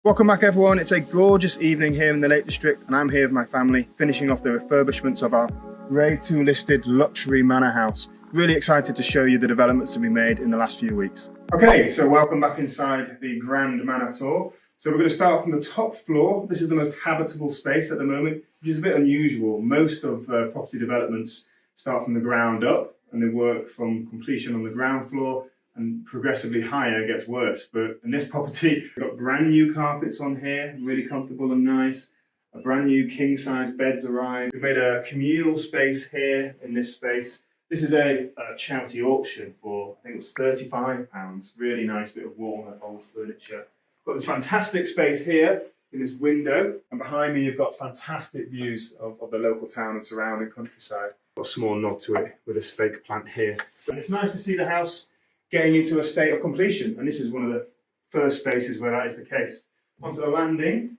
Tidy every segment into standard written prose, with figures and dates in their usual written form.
Welcome back everyone, it's a gorgeous evening here in the Lake District and I'm here with my family finishing off the refurbishments of our Grade 2 listed luxury manor house. Really excited to show you the developments that we made in the last few weeks. Okay, so welcome back inside the grand manor tour. So we're going to start from the top floor. This is the most habitable space at the moment, which is a bit unusual. Most of property developments start from the ground up and they work from completion on the ground floor, and progressively higher gets worse. But in this property, we've got brand new carpets on here, really comfortable and nice. A brand new king size beds arrived. We've made a communal space here in this space. This is a charity auction for, I think it was £35. Really nice bit of walnut old furniture. Got this fantastic space here in this window. And behind me, you've got fantastic views of the local town and surrounding countryside. Got a small nod to it with this fake plant here. And it's nice to see the house getting into a state of completion, and this is one of the first spaces where that is the case. Onto the landing,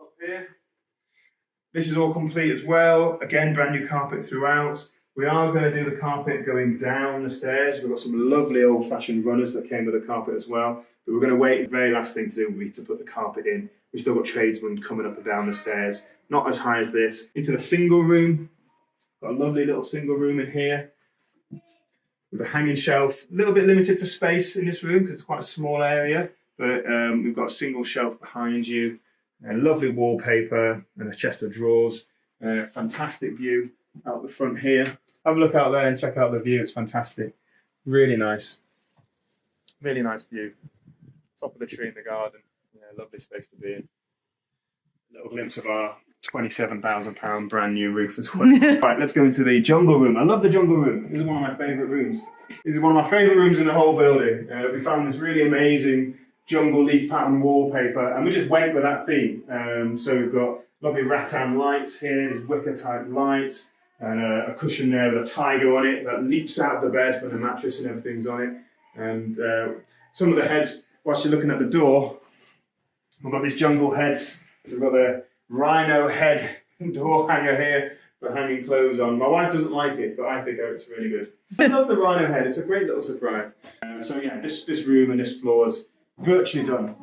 up here. This is all complete as well. Again, brand new carpet throughout. We are going to do the carpet going down the stairs. We've got some lovely old-fashioned runners that came with the carpet as well, but we're going to wait. The very last thing to do will be to put the carpet in. We've still got tradesmen coming up and down the stairs, not as high as this. Into the single room. Got a lovely little single room in here, with a hanging shelf. A little bit limited for space in this room because it's quite a small area, but we've got a single shelf behind you, a lovely wallpaper and a chest of drawers, a fantastic view out the front here. Have a look out there and check out the view, it's fantastic. Really nice view. Top of the tree in the garden, yeah, lovely space to be in. A little glimpse of our £27,000 brand new roof as well. Right, let's go into the jungle room. I love the jungle room. This is one of my favourite rooms. This is one of my favourite rooms in the whole building. We found this really amazing jungle leaf pattern wallpaper and we just went with that theme. So we've got lovely rattan lights here, these wicker type lights, and a cushion there with a tiger on it that leaps out of the bed when the mattress and everything's on it. And some of the heads, whilst you're looking at the door, we've got these jungle heads. So we've got the rhino head door hanger here for hanging clothes on. My wife doesn't like it, but I think it's really good. I love the rhino head, it's a great little surprise. So yeah, this room and this floor is virtually done.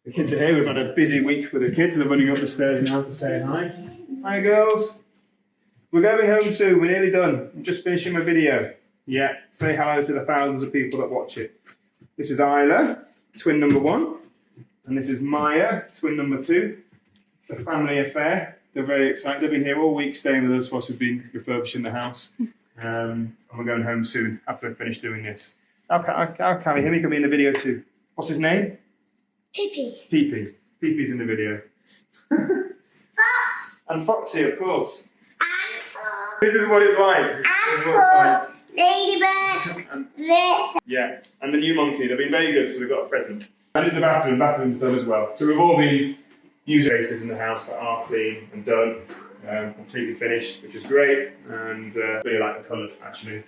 The kids are here, we've had a busy week with the kids. They're running up the stairs now to say hi. Hi girls. We're going home soon, we're nearly done. I'm just finishing my video. Yeah, say hello to the thousands of people that watch it. This is Isla, twin number 1. And this is Maya, twin number 2. It's a family affair. They're very excited. They've been here all week staying with us whilst we've been refurbishing the house. And we're going home soon after we finish doing this. I'll carry him. He can be in the video too. What's his name? Pee-pee. Pee-pee. Pee-pee's in the video. Fox. And Foxy, of course. And Fox. This is what it's like. This is what it's like. Ladybird. And, This. yeah, and the new monkey. They've been very good, so we've got a present. And this is the bathroom. Bathroom's done as well. So we've all been using spaces in the house that are clean and done, completely finished, which is great. And really like the colours actually.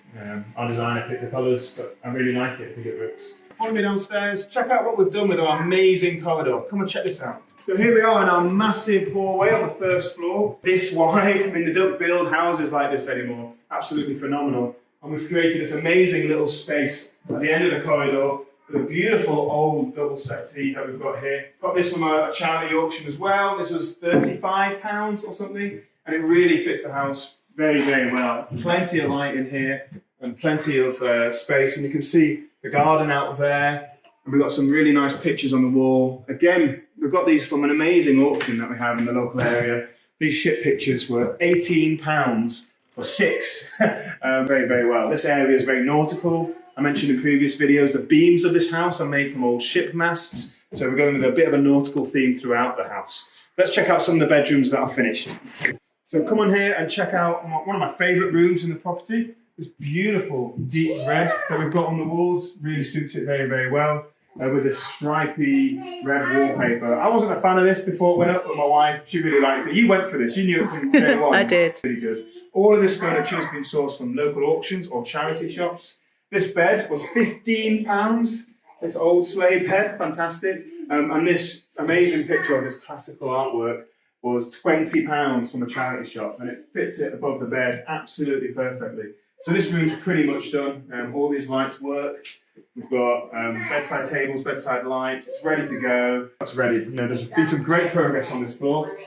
Our designer picked the colours, but I really like it. I think it works. Follow me downstairs. Check out what we've done with our amazing corridor. Come and check this out. So here we are in our massive hallway on the first floor. This wide. I mean, they don't build houses like this anymore. Absolutely phenomenal. And we've created this amazing little space at the end of the corridor with a beautiful old double settee that we've got here. Got this from a charity auction as well. This was £35 or something. And it really fits the house very, very well. Plenty of light in here and plenty of space. And you can see the garden out there. And we've got some really nice pictures on the wall. Again, we've got these from an amazing auction that we have in the local area. These ship pictures were £18 for 6. Very, very well. This area is very nautical. I mentioned in previous videos, the beams of this house are made from old ship masts. So we're going with a bit of a nautical theme throughout the house. Let's check out some of the bedrooms that are finished. So come on here and check out one of my favourite rooms in the property. This beautiful deep red that we've got on the walls. Really suits it very, very well. With this stripy red wallpaper. I wasn't a fan of this before it went up, but my wife, she really liked it. You went for this, you knew it from day one. I did. Really good. All of this furniture has been sourced from local auctions or charity shops. This bed was £15. This old sleigh bed, fantastic. And this amazing picture of this classical artwork was £20 from a charity shop, and it fits it above the bed absolutely perfectly. So this room's pretty much done. All these lights work. We've got bedside tables, bedside lights. It's ready to go. It's ready. You know, there's been some great progress on this floor.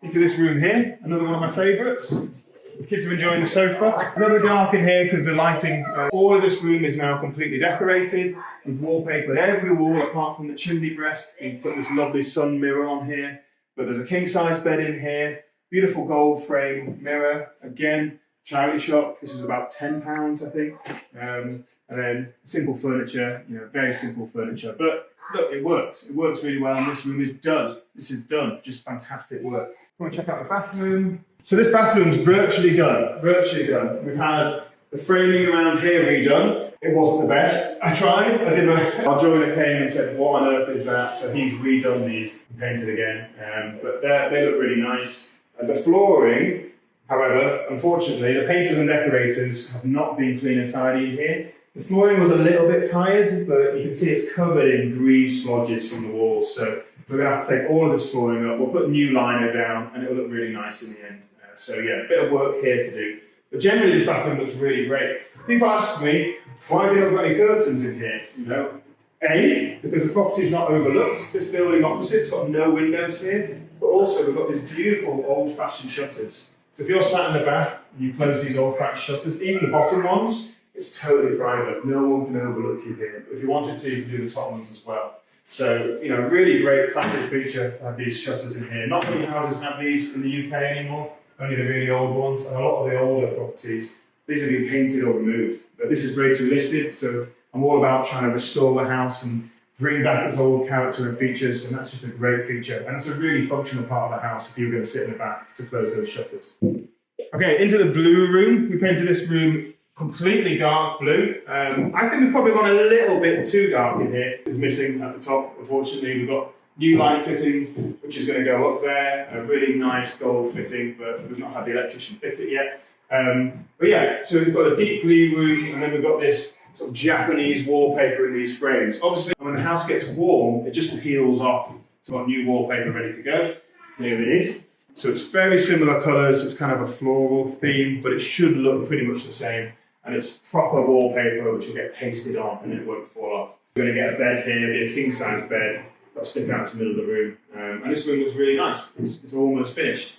Into this room here, another one of my favourites. The kids are enjoying the sofa. Another dark in here because the lighting. All of this room is now completely decorated. We've wallpapered every wall apart from the chimney breast. We've put this lovely sun mirror on here. But there's a king size bed in here. Beautiful gold frame mirror. Again, charity shop. This was about £10, I think. And then simple furniture, you know, very simple furniture. But look, it works. It works really well. And this room is done. This is done. Just fantastic work. Want to check out the bathroom? So this bathroom's virtually done. Virtually done. We've had the framing around here redone. It wasn't the best. I tried. Our joiner came and said, "What on earth is that?" So he's redone these, painted again. But they look really nice. The flooring, however, unfortunately, the painters and decorators have not been clean and tidy in here. The flooring was a little bit tired, but you can see it's covered in green splodges from the walls. So we're going to have to take all of this flooring up. We'll put new lino down, and it'll look really nice in the end. So yeah, a bit of work here to do. But generally, this bathroom looks really great. People ask me, why have you not got any curtains in here? You know, A, because the property's not overlooked. This building opposite's got no windows here. But also, we've got these beautiful old-fashioned shutters. So if you're sat in the bath and you close these old-fashioned shutters, even the bottom ones, it's totally private. No one can overlook you here. But if you wanted to, you can do the top ones as well. So, you know, really great classic feature to have these shutters in here. Not many houses have these in the UK anymore. Only the really old ones, and a lot of the older properties, these have been painted or removed. But this is grade 2 listed, so I'm all about trying to restore the house and bring back its old character and features, and that's just a great feature. And it's a really functional part of the house if you were going to sit in the bath to close those shutters. Okay, into the blue room. We painted this room completely dark blue. I think we've probably gone a little bit too dark in here. It's missing at the top, unfortunately. We've got new light fitting, which is going to go up there, a really nice gold fitting, but we've not had the electrician fit it yet. But yeah, so we've got a deep blue room, and then we've got this sort of Japanese wallpaper in these frames. Obviously, when the house gets warm, it just peels off. So we've got new wallpaper ready to go. Here it is. So it's very similar colours, it's kind of a floral theme, but it should look pretty much the same. And it's proper wallpaper, which will get pasted on, and it won't fall off. We're going to get a bed here, be a king-size bed. That'll stick out to the middle of the room. And this room looks really nice. It's almost finished.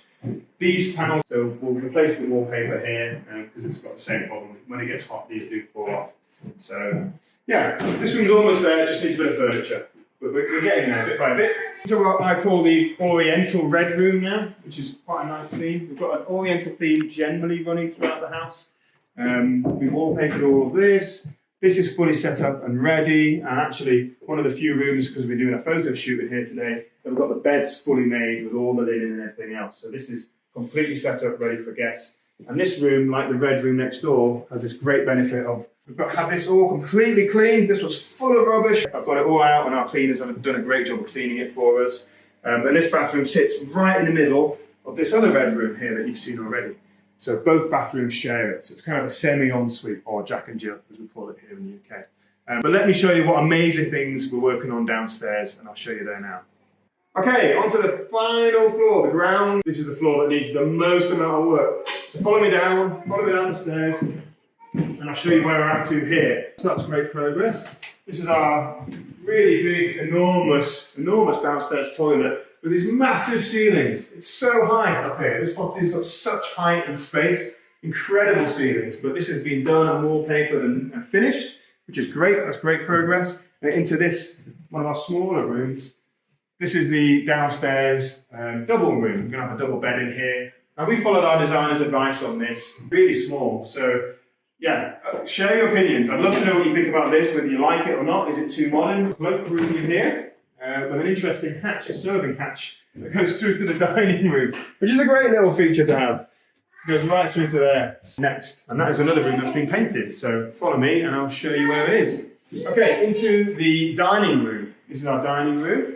These panels, so we'll replace the wallpaper here because it's got the same problem. When it gets hot, these do fall off. So yeah, this room's almost there. It just needs a bit of furniture. But we're getting there bit by bit. So what I call the Oriental Red Room now, which is quite a nice theme. We've got an Oriental theme generally running throughout the house. We've wallpapered all of this. This is fully set up and ready, and actually one of the few rooms, because we're doing a photo shoot in here today, that we've got the beds fully made with all the linen and everything else. So this is completely set up, ready for guests. And this room, like the red room next door, has this great benefit of, we've got to have this all completely cleaned. This was full of rubbish. I've got it all out, and our cleaners have done a great job of cleaning it for us. And this bathroom sits right in the middle of this other red room here that you've seen already. So both bathrooms share it. So it's kind of a semi-ensuite, or Jack and Jill, as we call it here in the UK. But let me show you what amazing things we're working on downstairs, and I'll show you there now. Okay, onto the final floor, the ground. This is the floor that needs the most amount of work. So follow me down the stairs, and I'll show you where we're at to here. So that's great progress. This is our really big, enormous downstairs toilet with these massive ceilings. It's so high up here. This property's got such height and space, incredible ceilings. But this has been done and wallpapered and finished, which is great. That's great progress. And into this, one of our smaller rooms. This is the downstairs double room. We're going to have a double bed in here. And we followed our designer's advice on this, really small. So yeah, share your opinions. I'd love to know what you think about this, whether you like it or not. Is it too modern? Cloak room in here. With an interesting hatch, a serving hatch that goes through to the dining room, which is a great little feature to have. It goes right through to there. Next, and that is another room that's been painted. So follow me and I'll show you where it is. Okay, into the dining room. This is our dining room.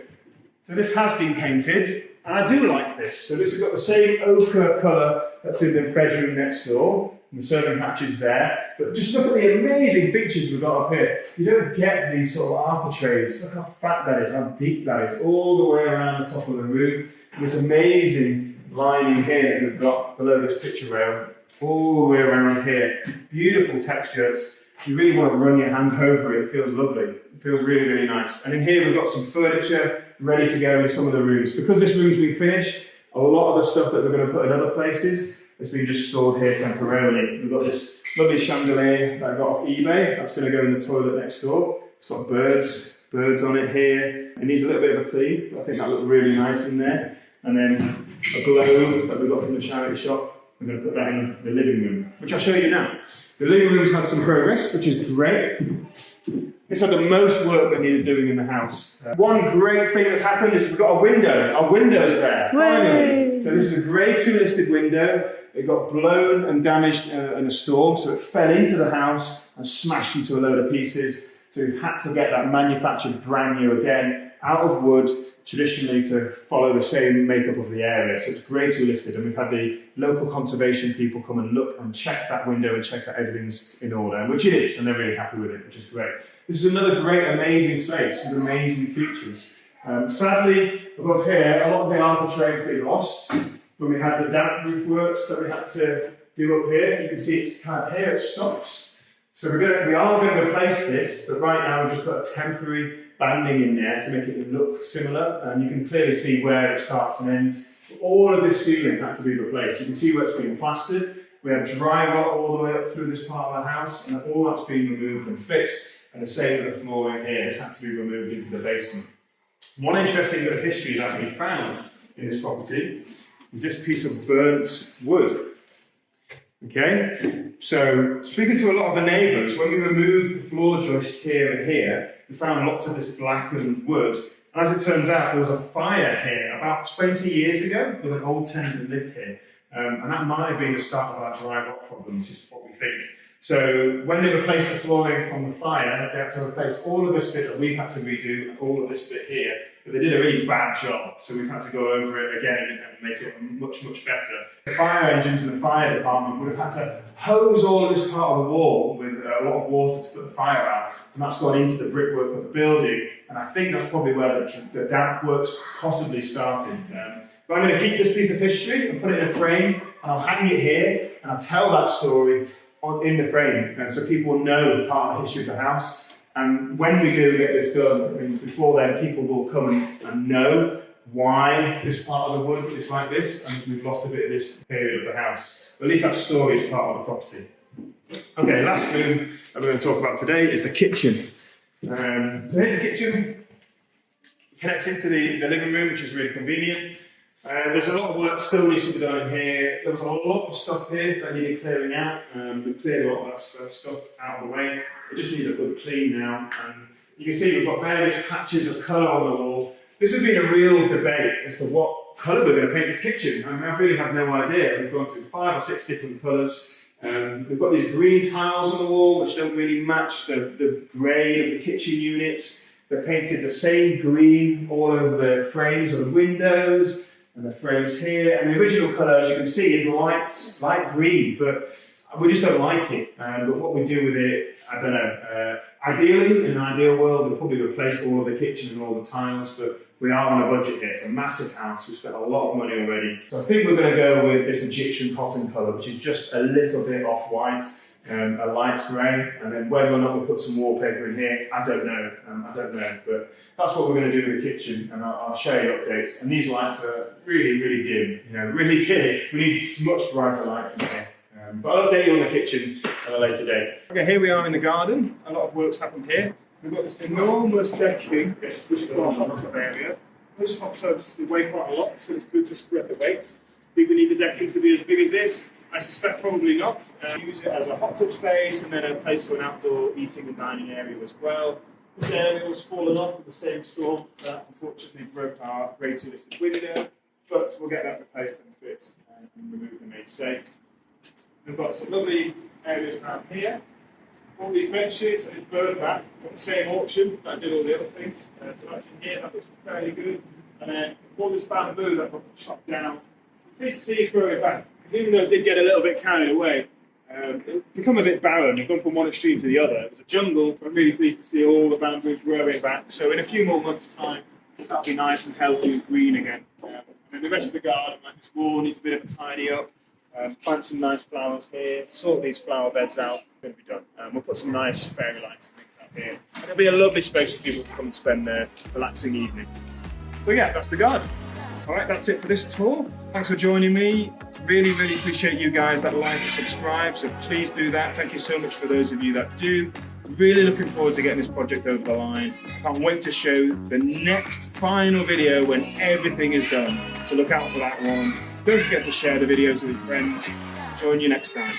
So this has been painted, and I do like this. So this has got the same ochre colour that's in the bedroom next door. And the serving hatch is there. But just look at the amazing features we've got up here. You don't get these sort of architraves. Look how fat that is, how deep that is, all the way around the top of the room. And this amazing lining here that we've got below this picture rail. all the way around here. Beautiful textures. You really want to run your hand over it. It feels lovely. It feels really, really nice. And in here we've got some furniture ready to go in some of the rooms. Because this room's been finished, a lot of the stuff that we're going to put in other places has been just stored here temporarily. We've got this lovely chandelier that I got off eBay. That's going to go in the toilet next door. It's got birds on it here. It needs a little bit of a clean, but I think that looks really nice in there. And then a globe that we got from the charity shop. We're going to put that in the living room, which I'll show you now. The living room's had some progress, which is great. It's had the most work we needed doing in the house. One great thing that's happened is we've got a window. Our window's there, finally. So this is a grade 2 listed window. It got blown and damaged in a storm, so it fell into the house and smashed into a load of pieces. So we've had to get that manufactured brand new again, out of wood, traditionally to follow the same makeup of the area. So it's grade 2 listed, and we've had the local conservation people come and look and check that window and check that everything's in order, which it is, and they're really happy with it, which is great. This is another great, amazing space with amazing features. Sadly, above here, a lot of the architrave's been lost. When we had the damp roof works that we had to do up here, you can see it's kind of here, it stops. So we are going to replace this, but right now we've just got a temporary banding in there to make it look similar, and you can clearly see where it starts and ends. All of this ceiling had to be replaced. You can see where it's been plastered. We had dry rot all the way up through this part of the house, and all that's been removed and fixed, and the same with the flooring here. It's had to be removed into the basement. One interesting bit of history that we found in this property is this piece of burnt wood. Okay, so speaking to a lot of the neighbours, when we removed the floor joists here and here, we found lots of this blackened wood. And as it turns out, there was a fire here about 20 years ago with an old tenant that lived here. And that might have been the start of our dry rot problems, is what we think. So when they replaced the flooring from the fire, they had to replace all of this bit that we've had to redo and all of this bit here. But they did a really bad job, so we've had to go over it again and make it much, much better. The fire engines in the fire department would have had to hose all of this part of the wall with a lot of water to put the fire out, and that's gone into the brickwork of the building, and I think that's probably where the damp works possibly started. But I'm going to keep this piece of history and put it in a frame, and I'll hang it here, and I'll tell that story in the frame, and so people will know part of the history of the house. And when we do get this done, I mean, before then, people will come and know why this part of the wood is like this, and we've lost a bit of this period of the house. But at least that story is part of the property. Okay, last room that we're going to talk about today is the kitchen. So here's the kitchen. It connects into the living room, which is really convenient. There's a lot of work still needs to be done in here. There was a lot of stuff here that needed clearing out. We've cleared a lot of that stuff out of the way. It just needs a good clean now. And you can see we've got various patches of colour on the wall. This has been a real debate as to what colour we're going to paint this kitchen. I mean, I really have no idea. We've gone through 5 or 6 different colours. We've got these green tiles on the wall which don't really match the grey of the kitchen units. They're painted the same green all over the frames of the windows and the frames here. And the original colour, as you can see, is light green, but we just don't like it. But what we do with it, I don't know. Ideally, in an ideal world, we'll probably replace all of the kitchen and all the tiles, but we are on a budget here. It's a massive house. We've spent a lot of money already. So I think we're going to go with this Egyptian cotton colour, which is just a little bit off-white, a light grey, and then whether or not we'll put some wallpaper in here, I don't know. But that's what we're going to do with the kitchen, and I'll show you updates. And these lights are really, really dim, really dim. We need much brighter lights in here. But I'll update you on the kitchen at a later date. Okay, here we are in the garden. A lot of work's happened here. We've got this enormous decking, which is for our hot tub area. Those hot tubs weigh quite a lot, so it's good to spread the weight. Do we need the decking to be as big as this? I suspect probably not. Use it as a hot tub space and then a place for an outdoor eating and dining area as well. This area was fallen off with the same storm that unfortunately broke our grade 2 listed window, but we'll get that replaced and fixed and removed and made safe. We've got some lovely areas around here. All these benches and this bird bath from the same auction that did all the other things. So that's in here, that looks fairly good. And then all this bamboo that got chopped down. Pleased to see it's growing back. Because even though it did get a little bit carried away, it's become a bit barren. We've gone from one extreme to the other. It was a jungle, but I'm really pleased to see all the bamboo growing back. So in a few more months' time, that'll be nice and healthy and green again. And then the rest of the garden, like this wall, needs a bit of a tidy up. Plant some nice flowers here, sort these flower beds out, going to be done. We'll put some nice fairy lights and things out here. And it'll be a lovely space for people to come and spend their relaxing evening. So yeah, that's the garden. All right, that's it for this tour. Thanks for joining me. Really, really appreciate you guys that like and subscribe, so please do that. Thank you so much for those of you that do. Really looking forward to getting this project over the line. Can't wait to show the next final video when everything is done. So look out for that one. Don't forget to share the videos with your friends. Join you next time.